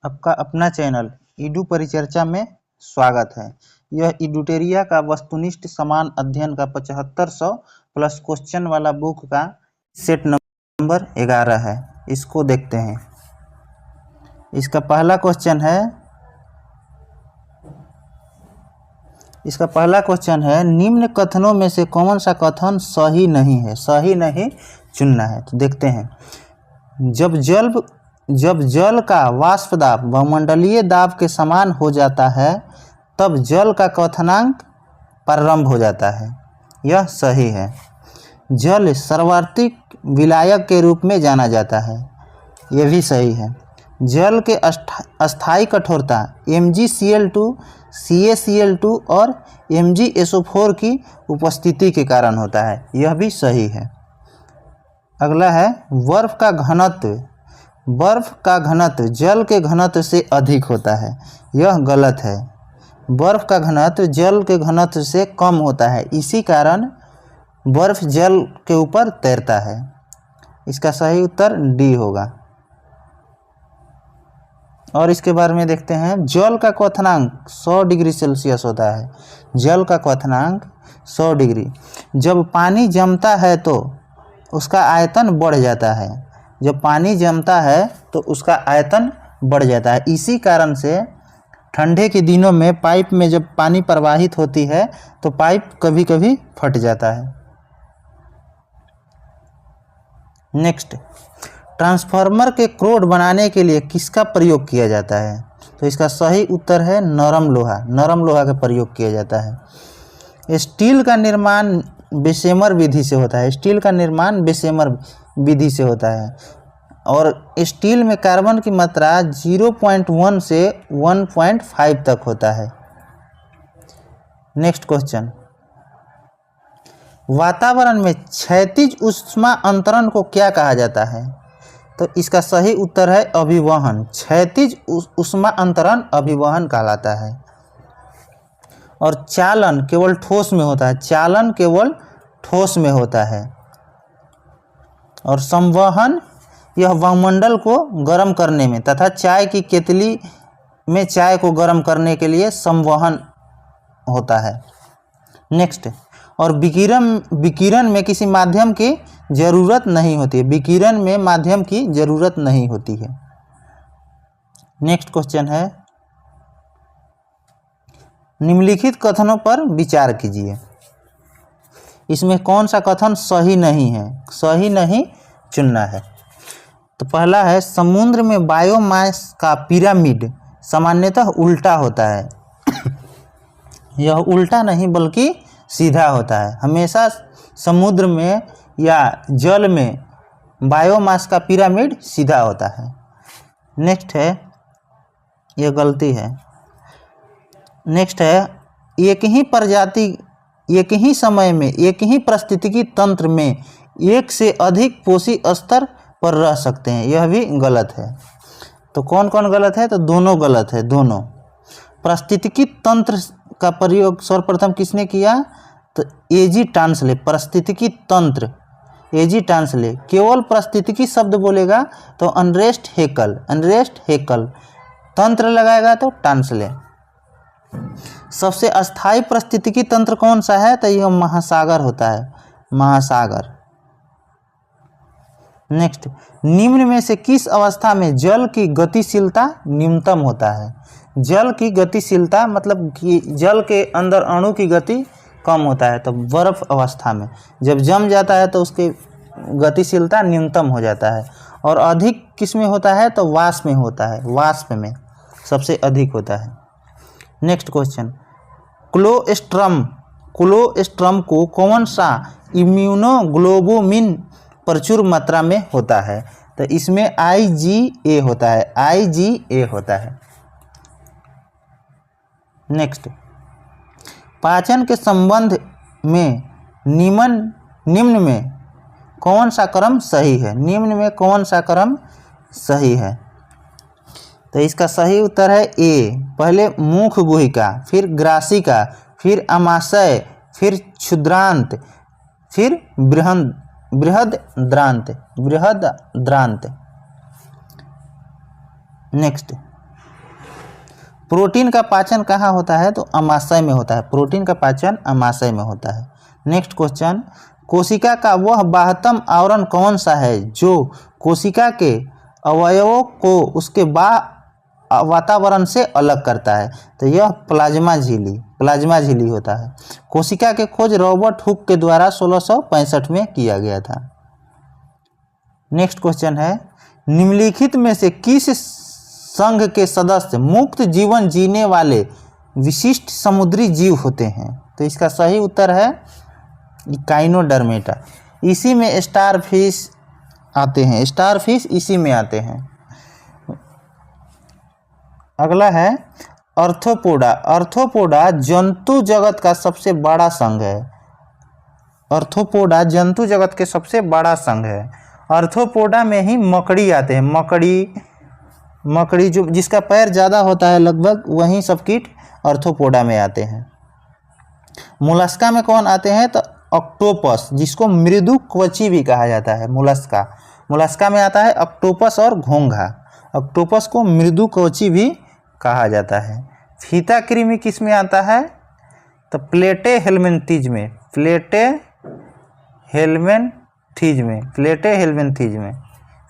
आपका अपना channel Edu परिचर्चा में स्वागत है। यह इडुटेरिया का वस्तुनिष्ठ समान अध्ययन का 7500 प्लस क्वेश्चन वाला बुक का सेट नंबर 11 है। इसको देखते हैं। इसका पहला क्वेश्चन है निम्न कथनों में से कौन सा कथन सही नहीं है। सही नहीं चुनना है। तो देखते हैं। जब जल का वाष्प दाब वायुमंडलीय दाब के समान हो जाता है तब जल का क्वथनांक प्रारंभ हो जाता है। यह सही है। जल सर्वावर्ती विलायक के रूप में जाना जाता है। यह भी सही है। जल के अस्थायी कठोरता MgCl2, CaCl2 और MgSO4 की उपस्थिति के कारण होता है। यह भी सही है। अगला है बर्फ का घनत्व जल के घनत्व से अधिक होता है। यह गलत है। बर्फ का घनत्व जल के घनत्व से कम होता है, इसी कारण बर्फ जल के ऊपर तैरता है। इसका सही उत्तर डी होगा। और इसके बारे में देखते हैं। जल का क्वथनांक 100 डिग्री सेल्सियस होता है। जल का क्वथनांक 100 डिग्री। जब पानी जमता है तो उसका आयतन बढ़ जाता है। जब पानी जमता है तो उसका आयतन बढ़ जाता है। इसी कारण से ठंडे के दिनों में पाइप में जब पानी प्रवाहित होती है तो पाइप कभी कभी फट जाता है। नेक्स्ट, ट्रांसफार्मर के क्रोड बनाने के लिए किसका प्रयोग किया जाता है। तो इसका सही उत्तर है नरम लोहा। नरम लोहा का प्रयोग किया जाता है। स्टील का निर्माण बेशेमर विधि से होता है। स्टील का निर्माण बेशेमर विधि से होता है और स्टील में कार्बन की मात्रा 0.1 से 1.5 तक होता है। नेक्स्ट क्वेश्चन, वातावरण में क्षैतिज ऊष्मा अंतरण को क्या कहा जाता है। तो इसका सही उत्तर है अभिवहन। क्षैतिज ऊष्मा अंतरण अभिवहन कहलाता है। और चालन केवल ठोस में होता है। चालन केवल ठोस में होता है। और संवहन यह वायुमंडल को गर्म करने में तथा चाय की केतली में चाय को गर्म करने के लिए संवहन होता है। नेक्स्ट, और विकिरण में किसी माध्यम की जरूरत नहीं होती है। विकिरण में माध्यम की जरूरत नहीं होती है। नेक्स्ट क्वेश्चन है निम्नलिखित कथनों पर विचार कीजिए। इसमें कौन सा कथन सही नहीं है। सही नहीं चुनना है। तो पहला है समुद्र में बायोमास का पिरामिड सामान्यतः उल्टा होता है। यह उल्टा नहीं बल्कि सीधा होता है। हमेशा समुद्र में या जल में बायोमास का पिरामिड सीधा होता है। नेक्स्ट है, यह गलती है। नेक्स्ट है एक ही समय में एक ही पारिस्थितिकी तंत्र में एक से अधिक पोषी स्तर पर रह सकते हैं। यह भी गलत है। तो कौन कौन गलत है। तो दोनों गलत है। दोनों। पारिस्थितिकी तंत्र का प्रयोग सर्वप्रथम किसने किया। तो एजी टांसले। पारिस्थितिकी तंत्र एजी टांसले। केवल पारिस्थितिकी शब्द बोलेगा तो अनरेस्ट हेकल। तंत्र लगाएगा तो टांसले। सबसे अस्थायी पारिस्थितिकी तंत्र कौन सा है। तो यह महासागर होता है। महासागर। नेक्स्ट, निम्न में से किस अवस्था में जल की गतिशीलता न्यूनतम होता है। जल की गतिशीलता मतलब कि जल के अंदर अणु की गति कम होता है। तो बर्फ अवस्था में जब जम जाता है तो उसकी गतिशीलता न्यूनतम हो जाता है। और अधिक किस में होता है। तो वाष्प में होता है। वाष्प में सबसे अधिक होता है। नेक्स्ट क्वेश्चन, क्लोस्ट्रम को कौन सा इम्यूनोग्लोबुलिन प्रचुर मात्रा में होता है। तो इसमें IgA होता है। IgA होता है। नेक्स्ट, पाचन के संबंध में निम्न में कौन सा क्रम सही है। निम्न में कौन सा क्रम सही है। तो इसका सही उत्तर है ए। पहले मुख गुहिका, फिर ग्रासिका, फिर आमाशय, फिर क्षुद्रांत, फिर बृहद्रांत। नेक्स्ट, प्रोटीन का पाचन कहाँ होता है? तो अमाशय में होता है। प्रोटीन का पाचन अमाशय में होता है। नेक्स्ट क्वेश्चन, कोशिका का वह बाह्यतम आवरण कौन सा है जो कोशिका के अवयवों को उसके वातावरण से अलग करता है? तो यह प्लाज्मा झिल्ली होता है। कोशिका के खोज रॉबर्ट हुक के द्वारा 1665 में किया गया था। नेक्स्ट क्वेश्चन है, निम्नलिखित में से किस संघ के सदस्य मुक्त जीवन जीने वाले विशिष्ट समुद्री जीव होते हैं? तो इसका सही उत्तर है इकाइनोडर्मेटा। इसी में स्टारफिश आते हैं, स्टारफिश इसी में आते हैं। अगला है आर्थ्रोपोडा। आर्थ्रोपोडा जंतु जगत का सबसे बड़ा संघ है। आर्थ्रोपोडा जंतु जगत के सबसे बड़ा संघ है। आर्थ्रोपोडा में ही मकड़ी आते हैं। मकड़ी जो जिसका पैर ज़्यादा होता है लगभग, वहीं सब कीट आर्थ्रोपोडा में आते हैं। मोलस्का में कौन आते हैं? तो ऑक्टोपस, जिसको मृदुकवची भी कहा जाता है। मोलस्का में आता है ऑक्टोपस और घोंघा। ऑक्टोपस को मृदुकवची भी कहा जाता है। फीता कृमि किस में आता है? तो प्लेटेहेल्मिन्थीज में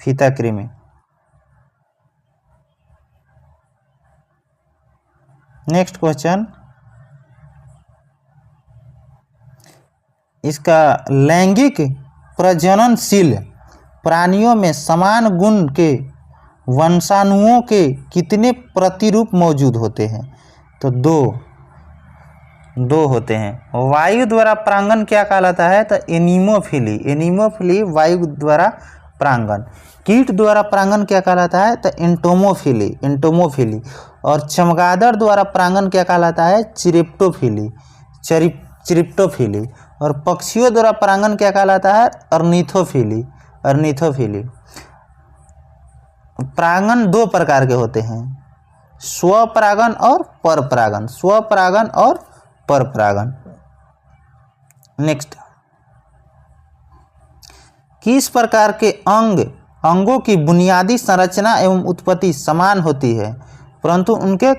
फीता कृमि। नेक्स्ट क्वेश्चन, इसका लैंगिक प्रजननशील प्राणियों में समान गुण के वंशाणुओं के कितने प्रतिरूप मौजूद होते हैं? तो दो होते हैं। वायु द्वारा प्रांगण क्या कहलाता है? तो एनीमोफिली वायु द्वारा प्रांगण। कीट द्वारा प्रांगण क्या कहलाता है? तो एंटोमोफिली। और चमगादड़ द्वारा प्रांगण क्या कहलाता है? चिरिप्टोफिली। और पक्षियों द्वारा प्रांगण क्या कहलाता है? अर्निथोफिली। प्रांगण दो प्रकार के होते हैं, स्वपरागण और परपरागण। नेक्स्ट, किस प्रकार के अंगों की बुनियादी संरचना एवं उत्पत्ति समान होती है परंतु उनके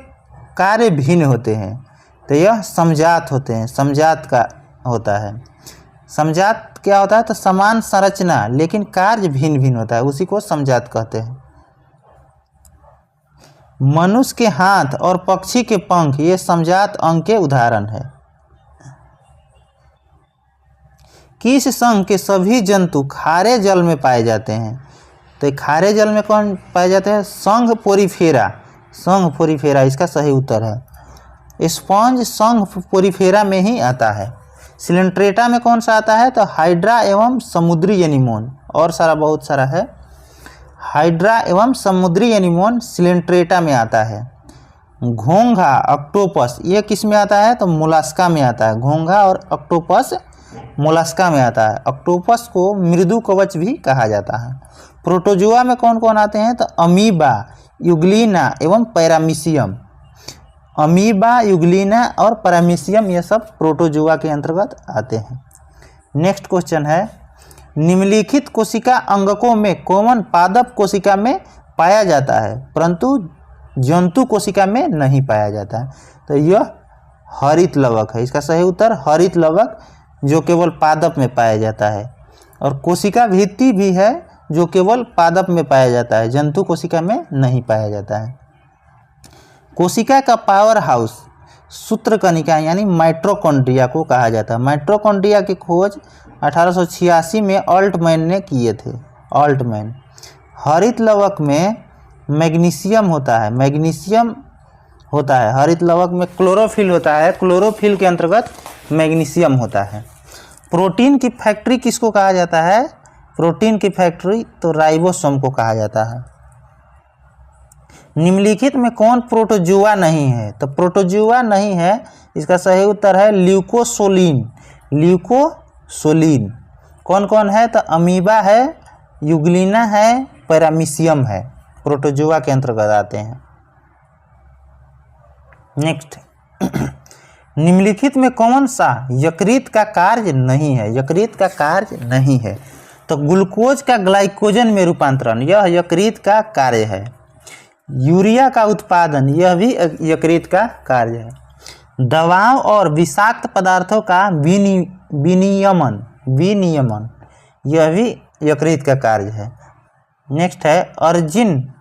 कार्य भिन्न होते हैं? तो यह समजात होते हैं। समजात का होता है। समजात क्या होता है? तो समान संरचना लेकिन कार्य भिन्न होता है, उसी को समजात कहते हैं। मनुष्य के हाथ और पक्षी के पंख ये समजात अंग के उदाहरण है। किस संघ के सभी जंतु खारे जल में पाए जाते हैं? तो खारे जल में कौन पाए जाते हैं? संघ पोरीफेरा इसका सही उत्तर है। स्पॉन्ज संघ पोरीफेरा में ही आता है। सिलेंट्रेटा में कौन सा आता है? तो हाइड्रा एवं समुद्री एनीमोन, और बहुत सारा है। हाइड्रा एवं समुद्री एनीमोन सिलेंट्रेटा में आता है। घोंघा, ऑक्टोपस ये किस में आता है? तो मोलस्का में आता है। घोंघा और ऑक्टोपस मोलस्का में आता है। ऑक्टोपस को मृदु कवच भी कहा जाता है। प्रोटोजुआ में कौन कौन आते हैं? तो अमीबा, यूग्लिना एवं पैरामीशियम। अमीबा, यूग्लिना और पैरामीशियम ये सब प्रोटोजुआ के अंतर्गत आते हैं। नेक्स्ट क्वेश्चन है, निम्नलिखित कोशिका अंगकों में कौन पादप कोशिका में पाया जाता है परंतु जंतु कोशिका में नहीं पाया जाता है? तो यह हरित लवक है। इसका सही उत्तर हरित लवक, जो केवल पादप में पाया जाता है। और कोशिका भित्ति भी है जो केवल पादप में पाया जाता है, जंतु कोशिका में नहीं पाया जाता है। कोशिका का पावर हाउस सूत्रकणिका यानी माइटोकॉन्ड्रिया को कहा जाता है। माइटोकॉन्ड्रिया की खोज 1886 में ऑल्टमैन ने किए थे। हरित लवक में मैग्नीशियम होता है। हरित लवक में क्लोरोफिल होता है। क्लोरोफिल के अंतर्गत मैग्नीशियम होता है। प्रोटीन की फैक्ट्री किसको कहा जाता है? प्रोटीन की फैक्ट्री तो राइबोसोम को कहा जाता है। निम्नलिखित में कौन प्रोटोजुआ नहीं है? तो प्रोटोजुआ नहीं है, इसका सही उत्तर है ल्यूकोसोलीन। कौन कौन है? तो अमीबा है, यूग्लिना है, पैरामीशियम है, प्रोटोजुआ के अंतर्गत आते हैं। नेक्स्ट, निम्नलिखित में कौन सा यकृत का कार्य नहीं है? तो ग्लूकोज का ग्लाइकोजन में रूपांतरण, यह यकृत का कार्य है। यूरिया का उत्पादन, यह भी यकृत का कार्य है। दवाओं और विषाक्त पदार्थों का विनियमन, यह भी यकृत का कार्य है। नेक्स्ट है अर्जिन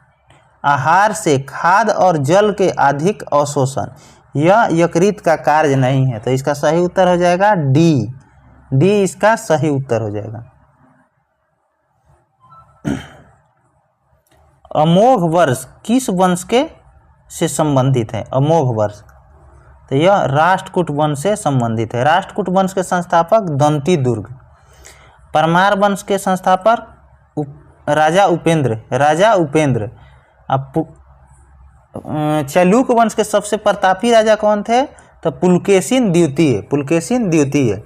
आहार से खाद्य और जल के अधिक अवशोषण, यह यकृत का कार्य नहीं है। तो इसका सही उत्तर हो जाएगा डी इसका सही उत्तर हो जाएगा। अमोघ वर्ष किस वंश के से संबंधित है? अमोघ वर्ष, तो यह राष्ट्रकूट वंश से संबंधित है। राष्ट्रकूट वंश के संस्थापक दंती दुर्ग। परमार वंश के संस्थापक राजा उपेंद्र। अब चालुक्य वंश के सबसे प्रतापी राजा कौन थे? तो पुलकेशिन द्वितीय।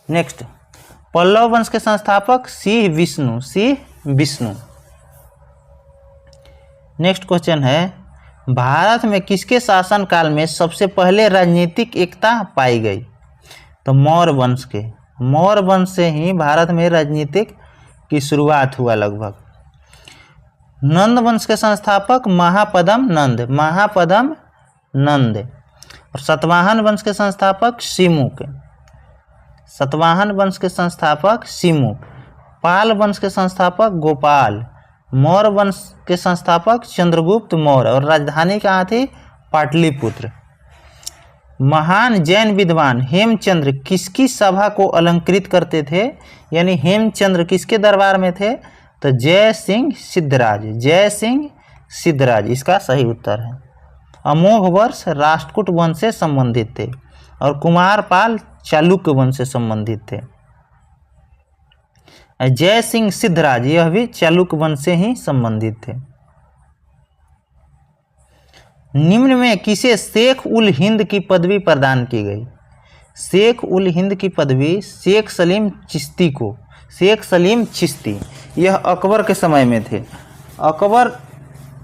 नेक्स्ट पल्लव वंश के संस्थापक सिंह विष्णु। नेक्स्ट क्वेश्चन है भारत में किसके शासनकाल में सबसे पहले राजनीतिक एकता पाई गई? तो मौर्य वंश से ही भारत में राजनीतिक की शुरुआत हुआ लगभग। नंद वंश के संस्थापक महापदम नंद। और सातवाहन वंश के संस्थापक सिमुक। पाल वंश के संस्थापक गोपाल। मौर्य वंश के संस्थापक चंद्रगुप्त मौर्य। और राजधानी कहाँ थी? पाटलिपुत्र। महान जैन विद्वान हेमचंद्र किसकी सभा को अलंकृत करते थे? यानी हेमचंद्र किसके दरबार में थे? तो जय सिंह सिद्धराज इसका सही उत्तर है। अमोघ वर्ष राष्ट्रकूट वंश से संबंधित थे और कुमारपाल चालुक्य वंश से संबंधित थे। जय सिंह सिद्धराज यह भी चालुक्य वंश से ही संबंधित थे। निम्न में किसे शेख उल हिंद की पदवी प्रदान की गई? शेख उल हिंद की पदवी शेख सलीम चिश्ती यह अकबर के समय में थे। अकबर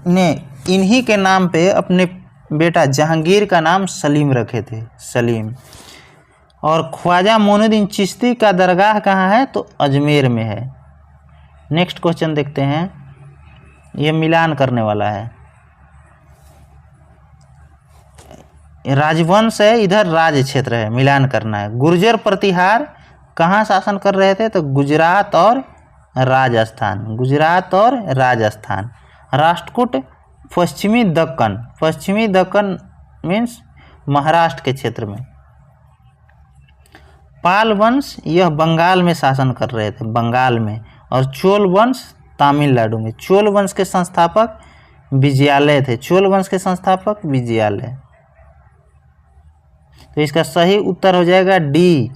ने इन्हीं के नाम पे अपने बेटा जहांगीर का नाम सलीम रखे थे, सलीम। और ख्वाजा मोइनुद्दीन चिश्ती का दरगाह कहाँ है? तो अजमेर में है। नेक्स्ट क्वेश्चन देखते हैं, ये मिलान करने वाला है। राजवंश है, इधर राज क्षेत्र है, मिलान करना है। गुर्जर प्रतिहार कहाँ शासन कर रहे थे? तो गुजरात और राजस्थान। राष्ट्रकूट पश्चिमी दक्कन मीन्स महाराष्ट्र के क्षेत्र में। पाल वंश यह बंगाल में शासन कर रहे थे, बंगाल में। और चोल वंश तमिलनाडु में। चोल वंश के संस्थापक विजयालय थे, तो इसका सही उत्तर हो जाएगा डी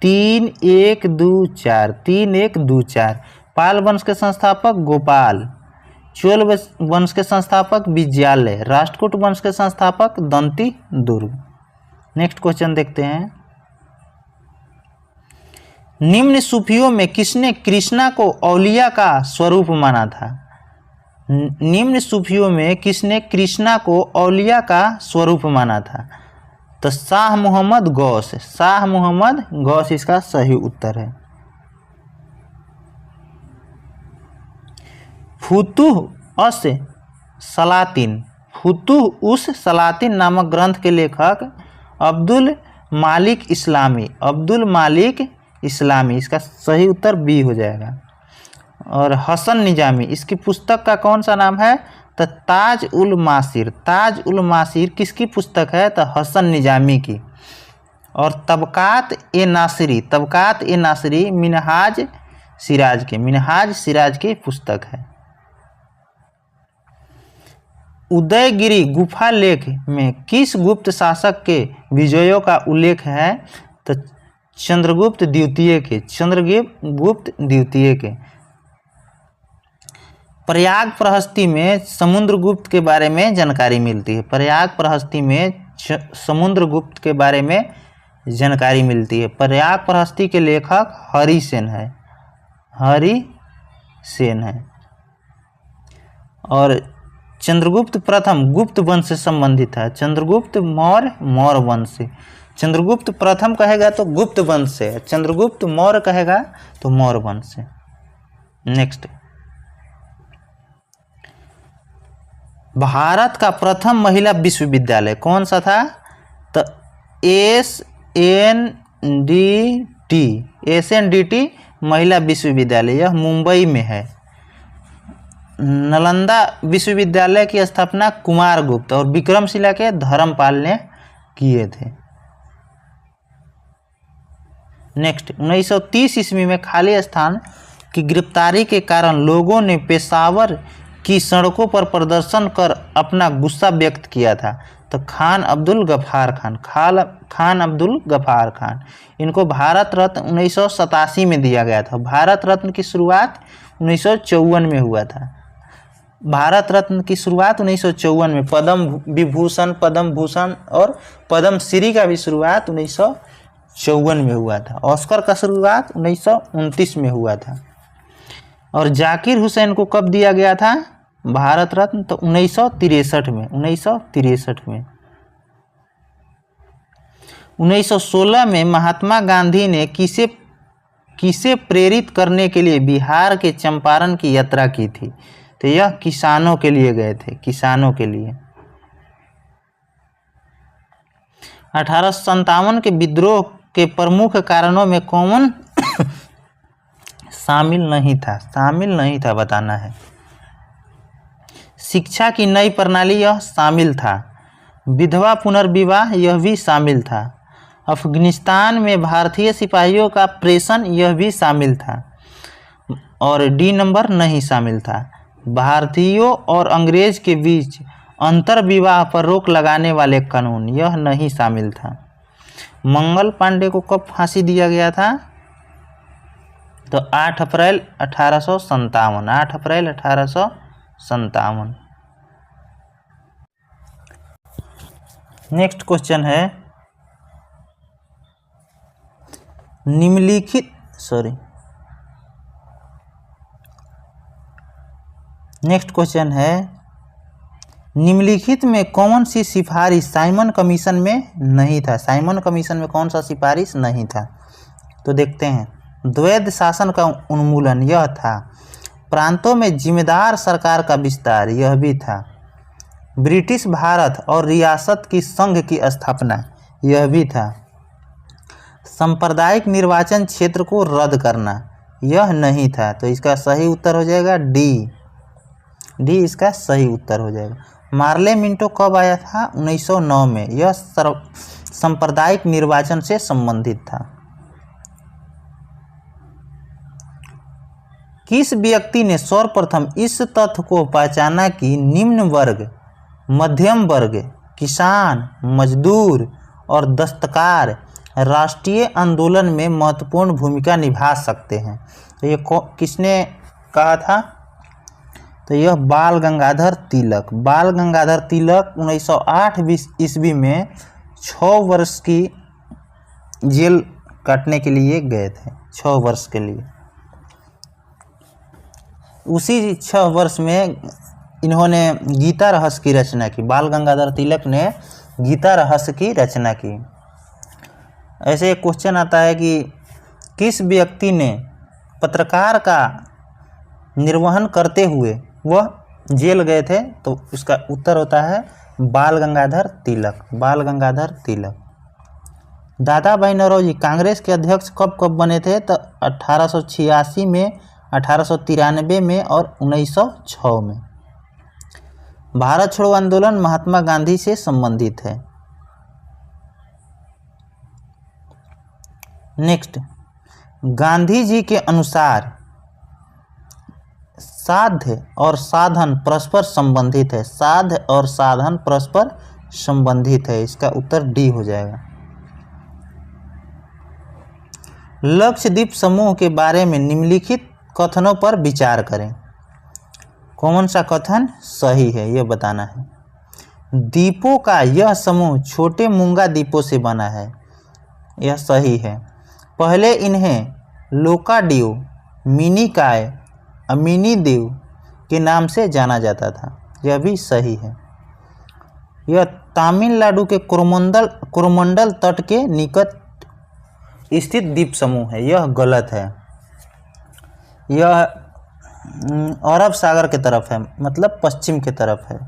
3124। पाल वंश के संस्थापक गोपाल। चोल वंश के संस्थापक विजयालय। राष्ट्रकूट वंश के संस्थापक दंती दुर्ग। नेक्स्ट क्वेश्चन देखते हैं, निम्न सूफियों में किसने कृष्णा को औलिया का स्वरूप माना था? निम्न सूफियों में किसने कृष्णा को औलिया का स्वरूप माना था? तो शाह मोहम्मद गौस इसका सही उत्तर है। फुतुह उस सलातिन नामक ग्रंथ के लेखक अब्दुल मालिक इस्लामी इसका सही उत्तर बी हो जाएगा। और हसन निजामी इसकी पुस्तक का कौन सा नाम है? तो ताज उल मासिर किसकी पुस्तक है? तो हसन निजामी की। और तबकात ए नासिरी मिनहाज सिराज की पुस्तक है। उदयगिरी गुफा लेख में किस गुप्त शासक के विजयों का उल्लेख है? तो चंद्रगुप्त द्वितीय के। प्रयाग प्रहस्ती में समुद्रगुप्त के बारे में जानकारी मिलती है। प्रयाग प्रहस्ती के लेखक हरिसेन है। और चंद्रगुप्त प्रथम गुप्त वंश से संबंधित है। चंद्रगुप्त मौर्य वंश से। चंद्रगुप्त प्रथम कहेगा तो गुप्त वंश से, चंद्रगुप्त मौर्य कहेगा तो मौर्य वंश से। नेक्स्ट भारत का प्रथम महिला विश्वविद्यालय कौन सा था? तो SNDT महिला विश्वविद्यालय, यह मुंबई में है। नालंदा विश्वविद्यालय की स्थापना कुमारगुप्त और विक्रमशिला के धर्मपाल ने किए थे। नेक्स्ट, 1930 ईस्वी में खाली स्थान की गिरफ्तारी के कारण लोगों ने पेशावर की सड़कों पर प्रदर्शन कर अपना गुस्सा व्यक्त किया था। तो खान अब्दुल गफ्फार खान, इनको भारत रत्न 1987 में दिया गया था। भारत रत्न की शुरुआत 1954 में हुआ था। भारत रत्न की शुरुआत 1954 में, पद्म विभूषण, पद्म भूषण और पद्म श्री का भी शुरुआत 1954 में हुआ था। ऑस्कर का शुरुआत 1929 में हुआ था। और जाकिर हुसैन को कब दिया गया था भारत रत्न? तो 1963 में। 1916 में महात्मा गांधी ने किसे प्रेरित करने के लिए बिहार के चंपारण की यात्रा की थी? तो यह किसानों के लिए गए थे, किसानों के लिए। 1857 के विद्रोह के प्रमुख कारणों में कौन शामिल नहीं था बताना है। शिक्षा की नई प्रणाली, यह शामिल था। विधवा पुनर्विवाह, यह भी शामिल था। अफगानिस्तान में भारतीय सिपाहियों का प्रेषण, यह भी शामिल था। और डी नंबर नहीं शामिल था। भारतीयों और अंग्रेज के बीच अंतर विवाह पर रोक लगाने वाले कानून, यह नहीं शामिल था। मंगल पांडे को कब फांसी दिया गया था? तो 8 अप्रैल 1857। 8 अप्रैल 1857। नेक्स्ट क्वेश्चन है, निम्नलिखित में कौन सी सिफारिश साइमन कमीशन में नहीं था? साइमन कमीशन में कौन सा सिफारिश नहीं था? तो देखते हैं। द्वैध शासन का उन्मूलन, यह था। प्रांतों में जिम्मेदार सरकार का विस्तार, यह भी था। ब्रिटिश भारत और रियासत की संघ की स्थापना, यह भी था। सांप्रदायिक निर्वाचन क्षेत्र को रद्द करना, यह नहीं था। तो इसका सही उत्तर हो जाएगा डी इसका सही उत्तर हो जाएगा। मार्ले मिंटो कब आया था? 1909 में। यह सांप्रदायिक निर्वाचन से संबंधित था। किस व्यक्ति ने सर्वप्रथम इस तथ्य को पहचाना कि निम्न वर्ग, मध्यम वर्ग, किसान, मजदूर और दस्तकार राष्ट्रीय आंदोलन में महत्वपूर्ण भूमिका निभा सकते हैं? तो ये किसने कहा था? तो यह बाल गंगाधर तिलक। बाल गंगाधर तिलक 1908 ईस्वी में 6 वर्ष की जेल काटने के लिए गए थे, 6 वर्ष के लिए। उसी 6 वर्ष में इन्होंने गीता रहस्य की रचना की। बाल गंगाधर तिलक ने गीता रहस्य की रचना की। ऐसे एक क्वेश्चन आता है कि किस व्यक्ति ने पत्रकार का निर्वहन करते हुए वह जेल गए थे? तो उसका उत्तर होता है बाल गंगाधर तिलक। बाल गंगाधर तिलक। दादा भाई नौरोजी कांग्रेस के अध्यक्ष कब बने थे? तो 1886 में, 1893 में और 1906 में। भारत छोड़ो आंदोलन महात्मा गांधी से संबंधित है। नेक्स्ट, गांधी जी के अनुसार साध्य और साधन परस्पर संबंधित है। साध्य और साधन परस्पर संबंधित है। इसका उत्तर डी हो जाएगा। लक्षद्वीप समूह के बारे में निम्नलिखित कथनों पर विचार करें। कौन सा कथन सही है, यह बताना है। द्वीपों का यह समूह छोटे मूंगा द्वीपों से बना है, यह सही है। पहले इन्हें लोकाड्यू, मिनिकाय, अमीनीदेव के नाम से जाना जाता था, यह भी सही है। यह तमिलनाडु के कोरोमंडल तट के निकट स्थित द्वीप समूह है, यह गलत है। यह अरब सागर के तरफ है, मतलब पश्चिम के तरफ है।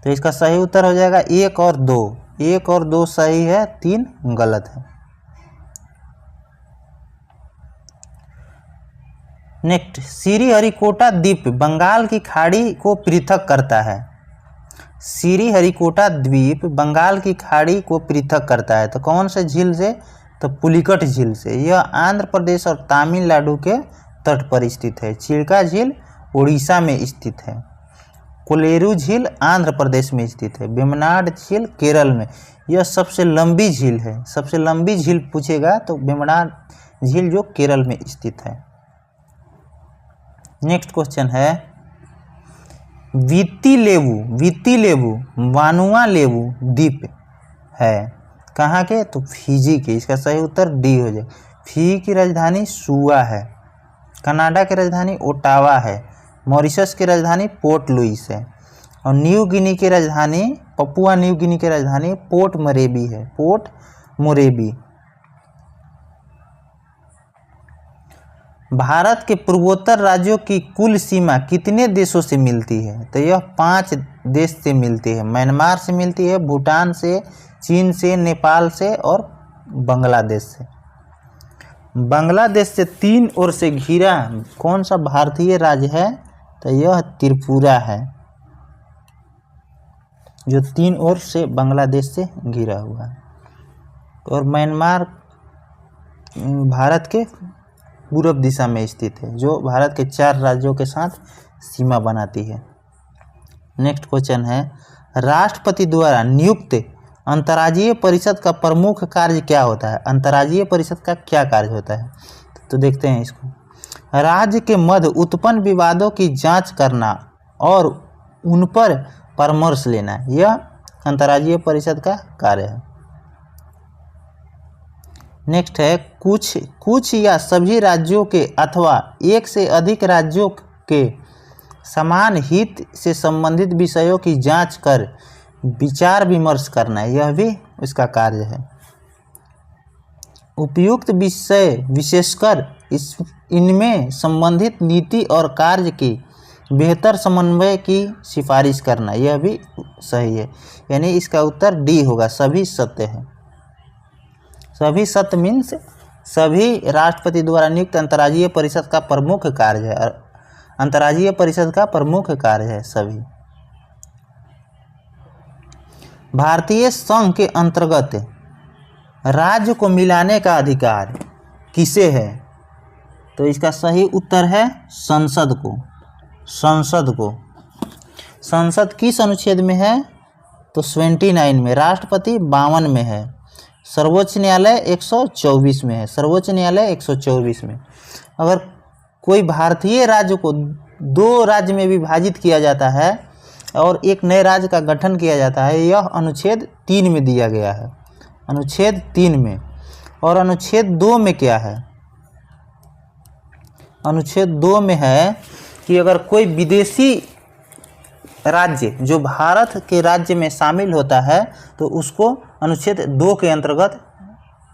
तो इसका सही उत्तर हो जाएगा 1 और 2। 1 और 2 सही है, 3 गलत है। नेक्स्ट, श्रीहरिकोटा द्वीप बंगाल की खाड़ी को पृथक करता है। श्रीहरिकोटा द्वीप बंगाल की खाड़ी को पृथक करता है तो कौन से झील से? तो पुलिकट झील से। यह आंध्र प्रदेश और तमिलनाडु के तट पर स्थित है। चिल्का झील उड़ीसा में स्थित है। कोलेरू झील आंध्र प्रदेश में स्थित है। वेम्बनाड झील केरल में। यह सबसे लंबी झील है। सबसे लंबी झील पूछेगा तो वेम्बनाड झील जो केरल में स्थित है। नेक्स्ट क्वेश्चन है, वीती लेवु वानुआलेवु द्वीप है कहाँ के? तो फिजी के। इसका सही उत्तर डी हो जाए। फिजी की राजधानी सुआ है। कनाडा की राजधानी ओटावा है। मॉरिशस की राजधानी पोर्ट लुइस है। और न्यू गिनी की राजधानी, पपुआ न्यू गिनी की राजधानी पोर्ट मोरेबी है। पोर्ट मोरेबी। भारत के पूर्वोत्तर राज्यों की कुल सीमा कितने देशों से मिलती है? तो यह 5 देश से मिलती है। म्यांमार से मिलती है, भूटान से, चीन से, नेपाल से और बांग्लादेश से। बांग्लादेश से 3 ओर से घिरा कौन सा भारतीय राज्य है? तो यह त्रिपुरा है, जो 3 ओर से बांग्लादेश से घिरा हुआ है। और म्यांमार भारत के पूर्व दिशा में स्थित है, जो भारत के 4 राज्यों के साथ सीमा बनाती है। नेक्स्ट क्वेश्चन है, राष्ट्रपति द्वारा नियुक्त अंतर्राज्यीय परिषद का प्रमुख कार्य क्या होता है? अंतर्राज्यीय परिषद का क्या कार्य होता है? तो देखते हैं इसको। राज्य के मध्य उत्पन्न विवादों की जांच करना और उन पर परामर्श लेना, यह अंतर्राज्यीय परिषद का कार्य है। नेक्स्ट है, कुछ या सभी राज्यों के अथवा एक से अधिक राज्यों के समान हित से संबंधित विषयों की जांच कर विचार विमर्श करना, यह भी इसका कार्य है। उपयुक्त विषय विशेषकर इनमें संबंधित नीति और कार्य की बेहतर समन्वय की सिफारिश करना, यह भी सही है। यानी इसका उत्तर डी होगा, सभी सत्य है। सभी सत्य मीन्स सभी राष्ट्रपति द्वारा नियुक्त अंतर्राज्यीय परिषद का प्रमुख कार्य है। अंतर्राज्यीय परिषद का प्रमुख कार्य है सभी। भारतीय संघ के अंतर्गत राज्य को मिलाने का अधिकार किसे है? तो इसका सही उत्तर है संसद को। संसद को। संसद किस अनुच्छेद में है? तो 29 में। राष्ट्रपति 52 में है। सर्वोच्च न्यायालय 124 में है। सर्वोच्च न्यायालय 124 में। अगर कोई भारतीय राज्य को 2 राज्य में विभाजित किया जाता है और एक नए राज्य का गठन किया जाता है, यह अनुच्छेद 3 में दिया गया है। अनुच्छेद 3 में। और अनुच्छेद 2 में क्या है? अनुच्छेद 2 में है कि अगर कोई विदेशी राज्य जो भारत के राज्य में शामिल होता है तो उसको अनुच्छेद 2 के अंतर्गत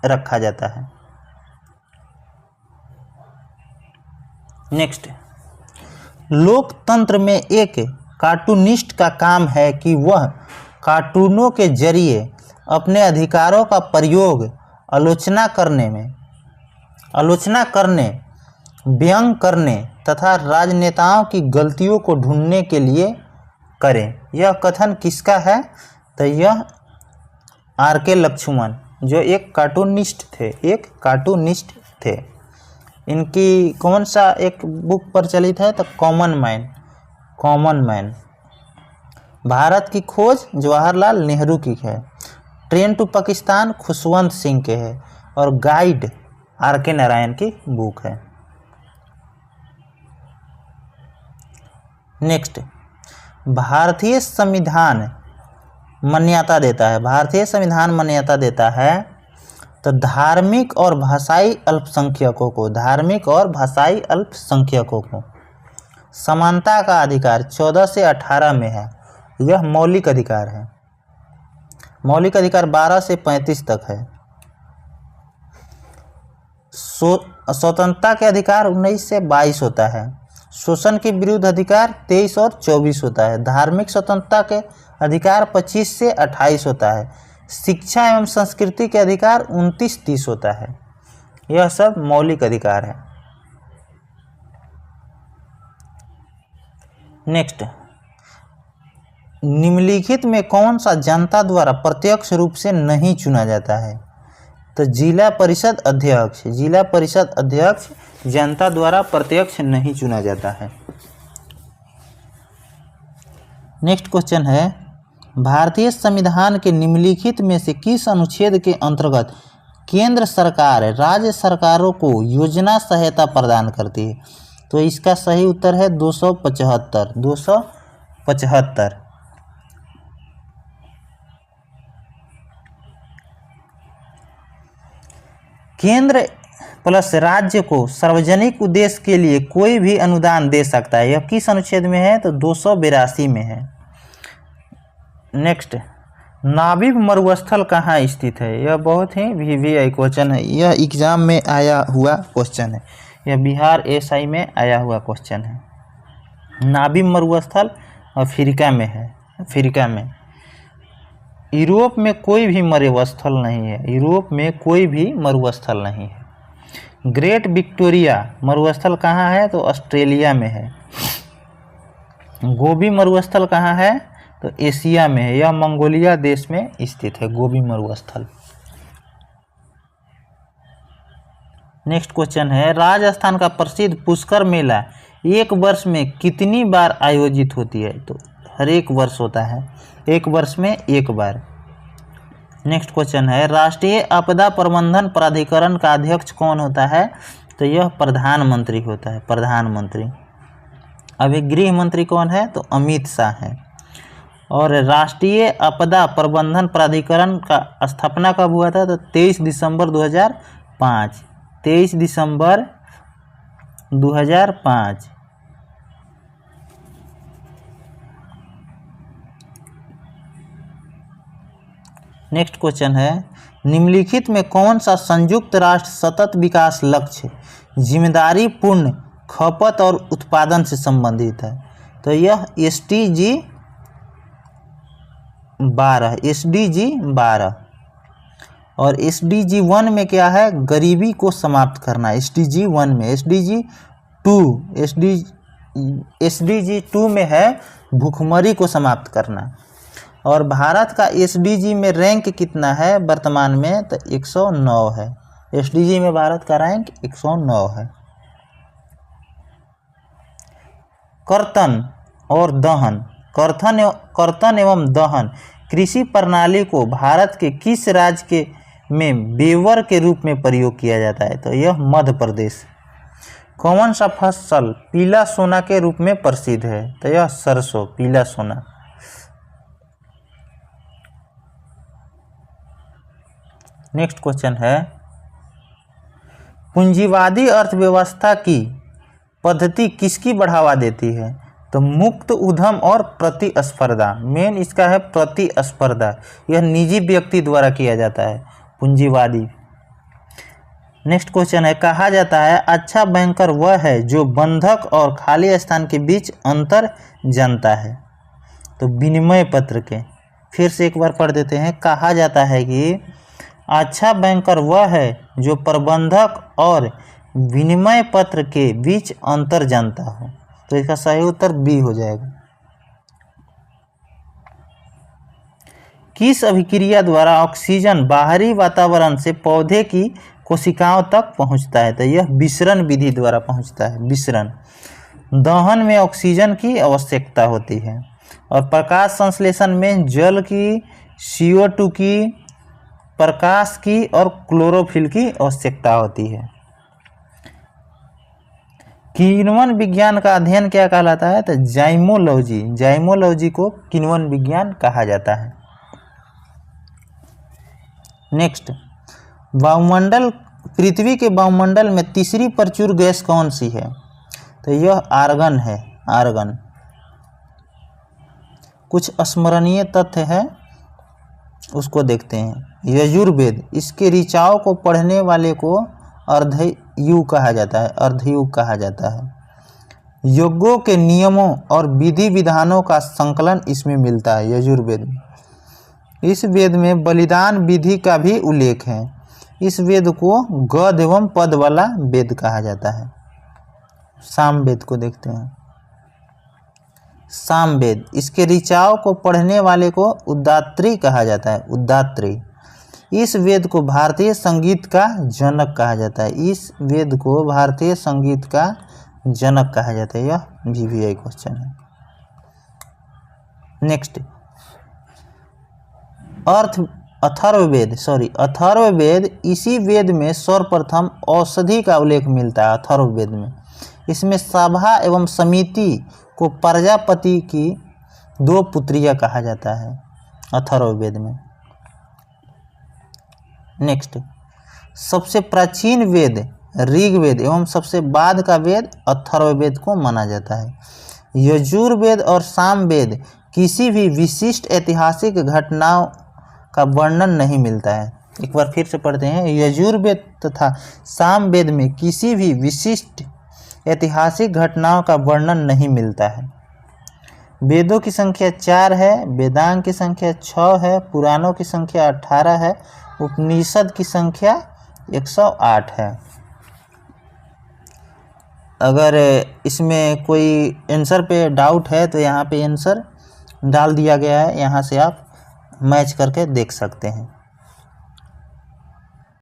रखा जाता है। नेक्स्ट, लोकतंत्र में एक कार्टूनिस्ट का काम है कि वह कार्टूनों के जरिए अपने अधिकारों का प्रयोग आलोचना करने, व्यंग करने तथा राजनेताओं की गलतियों को ढूंढने के लिए करें। यह कथन किसका है? तो यह R.K. लक्ष्मण, जो एक कार्टूनिस्ट थे। इनकी कौन सा एक बुक प्रचलित है? तो कॉमन मैन। भारत की खोज जवाहरलाल नेहरू की है। ट्रेन टू पाकिस्तान खुशवंत सिंह के है। और गाइड R.K. नारायण की बुक है। नेक्स्ट, भारतीय संविधान मान्यता देता है। भारतीय संविधान मान्यता देता है तो धार्मिक और भाषाई अल्पसंख्यकों को समानता का अधिकार 14 से 18 में है। यह मौलिक अधिकार है। मौलिक अधिकार 12 से 35 तक है। स्वतंत्रता के अधिकार 19 से 22 होता है। शोषण के विरुद्ध अधिकार 23 और 24 होता है। धार्मिक स्वतंत्रता के अधिकार 25 से 28 होता है। शिक्षा एवं संस्कृति के अधिकार 29-30 होता है। यह सब मौलिक अधिकार है। नेक्स्ट, निम्नलिखित में कौन सा जनता द्वारा प्रत्यक्ष रूप से नहीं चुना जाता है? तो जिला परिषद अध्यक्ष। जिला परिषद अध्यक्ष जनता द्वारा प्रत्यक्ष नहीं चुना जाता है। नेक्स्ट क्वेश्चन है, भारतीय संविधान के निम्नलिखित में से किस अनुच्छेद के अंतर्गत केंद्र सरकार राज्य सरकारों को योजना सहायता प्रदान करती है? तो इसका सही उत्तर है 275। 275। केंद्र प्लस राज्य को सार्वजनिक उद्देश्य के लिए कोई भी अनुदान दे सकता है। यह किस अनुच्छेद में है? तो 282 में है। नेक्स्ट, नाभिब मरुस्थल कहाँ स्थित है? यह बहुत ही VVI क्वेश्चन है। यह एग्जाम में आया हुआ क्वेश्चन है। यह बिहार SI में आया हुआ क्वेश्चन है। नाभिब मरुस्थल अफ्रीका में है। अफ्रीका में। यूरोप में कोई भी मरुस्थल नहीं है। यूरोप में कोई भी मरुस्थल नहीं है। ग्रेट विक्टोरिया मरुस्थल कहाँ है? तो ऑस्ट्रेलिया में है। गोबी मरुस्थल कहाँ है? तो एशिया में है। यह मंगोलिया देश में स्थित है गोबी मरुस्थल। नेक्स्ट क्वेश्चन है, राजस्थान का प्रसिद्ध पुष्कर मेला एक वर्ष में कितनी बार आयोजित होती है? तो हर एक वर्ष होता है। एक वर्ष में एक बार। नेक्स्ट क्वेश्चन है, राष्ट्रीय आपदा प्रबंधन प्राधिकरण का अध्यक्ष कौन होता है? तो यह प्रधानमंत्री होता है। प्रधानमंत्री। अभी गृह मंत्री कौन है? तो अमित शाह है। और राष्ट्रीय आपदा प्रबंधन प्राधिकरण का स्थापना कब हुआ था? तो 23 दिसंबर 2005। 23 दिसंबर 2005। नेक्स्ट क्वेश्चन है, निम्नलिखित में कौन सा संयुक्त राष्ट्र सतत विकास लक्ष्य जिम्मेदारी पूर्ण खपत और उत्पादन से संबंधित है? तो यह SDG 12। SDG 12। और SDG 1 में क्या है? गरीबी को समाप्त करना। SDG 1 में। SDG 2 में है भूखमरी को समाप्त करना। और भारत का SDG में रैंक कितना है वर्तमान में? तो 109 है। SDG में भारत का रैंक 109 है। कर्तन और दहन। कर्तन एवं दहन कृषि प्रणाली को भारत के किस राज्य के में बेवर के रूप में प्रयोग किया जाता है? तो यह मध्य प्रदेश। कौन सा फसल पीला सोना के रूप में प्रसिद्ध है? तो यह सरसों। पीला सोना। नेक्स्ट क्वेश्चन है, पूंजीवादी अर्थव्यवस्था की पद्धति किसकी बढ़ावा देती है? तो मुक्त उद्यम और प्रतिस्पर्धा। मेन इसका है प्रतिस्पर्धा। यह निजी व्यक्ति द्वारा किया जाता है पूंजीवादी। नेक्स्ट क्वेश्चन है, कहा जाता है अच्छा बैंकर वह है जो बंधक और खाली स्थान के बीच अंतर जानता है। तो विनिमय पत्र के। फिर से एक बार पढ़ देते हैं। कहा जाता है कि अच्छा बैंकर वह है जो प्रबंधक और विनिमय पत्र के बीच अंतर जानता हो। तो इसका सही उत्तर B हो जाएगा। किस अभिक्रिया द्वारा ऑक्सीजन बाहरी वातावरण से पौधे की कोशिकाओं तक पहुंचता है? तो यह विसरण विधि द्वारा पहुंचता है। विसरण। दहन में ऑक्सीजन की आवश्यकता होती है और प्रकाश संश्लेषण में जल की, CO2 की, प्रकाश की और क्लोरोफिल की आवश्यकता होती है। किण्वन विज्ञान का अध्ययन क्या कहलाता है? तो जाइमोलॉजी। जाइमोलॉजी को किण्वन विज्ञान कहा जाता है। नेक्स्ट, वायुमंडल, पृथ्वी के वायुमंडल में तीसरी प्रचुर गैस कौन सी है? तो यह आर्गन है। आर्गन। कुछ स्मरणीय तथ्य है उसको देखते हैं। यजुर्वेद, इसके ऋचाओं को पढ़ने वाले को अर्धयुग कहा जाता है। अर्धयुग कहा जाता है। यज्ञों के नियमों और विधि विधानों का संकलन इसमें मिलता है यजुर्वेद में। इस वेद में बलिदान विधि का भी उल्लेख है। इस वेद को गद एवं पद वाला वेद कहा जाता है। साम वेद को देखते हैं। साम वेद, इसके ऋचाओं को पढ़ने वाले को उद्दात्री कहा जाता है। उद्दात्री। इस वेद को भारतीय संगीत का जनक कहा जाता है। इस वेद को भारतीय संगीत का जनक कहा जाता है। यह VVI क्वेश्चन है। नेक्स्ट, अथर्ववेद। इसी वेद में सर्वप्रथम औषधि का उल्लेख मिलता है। अथर्ववेद में इसमें सभा एवं समिति को प्रजापति की 2 पुत्रियां कहा जाता है अथर्ववेद में। नेक्स्ट, सबसे प्राचीन वेद ऋग्वेद एवं सबसे बाद का वेद अथर्ववेद को माना जाता है। यजुर्वेद और सामवेद किसी भी विशिष्ट ऐतिहासिक घटनाओं का वर्णन नहीं मिलता है। एक बार फिर से पढ़ते हैं। यजुर्वेद तथा सामवेद में किसी भी विशिष्ट ऐतिहासिक घटनाओं का वर्णन नहीं मिलता है। वेदों की संख्या 4 है, वेदांग की संख्या 6 है, पुराणों की संख्या 18 है, उपनिषद की संख्या 108 है। अगर इसमें कोई आंसर पे डाउट है तो यहाँ पे आंसर डाल दिया गया है, यहाँ से आप मैच करके देख सकते हैं।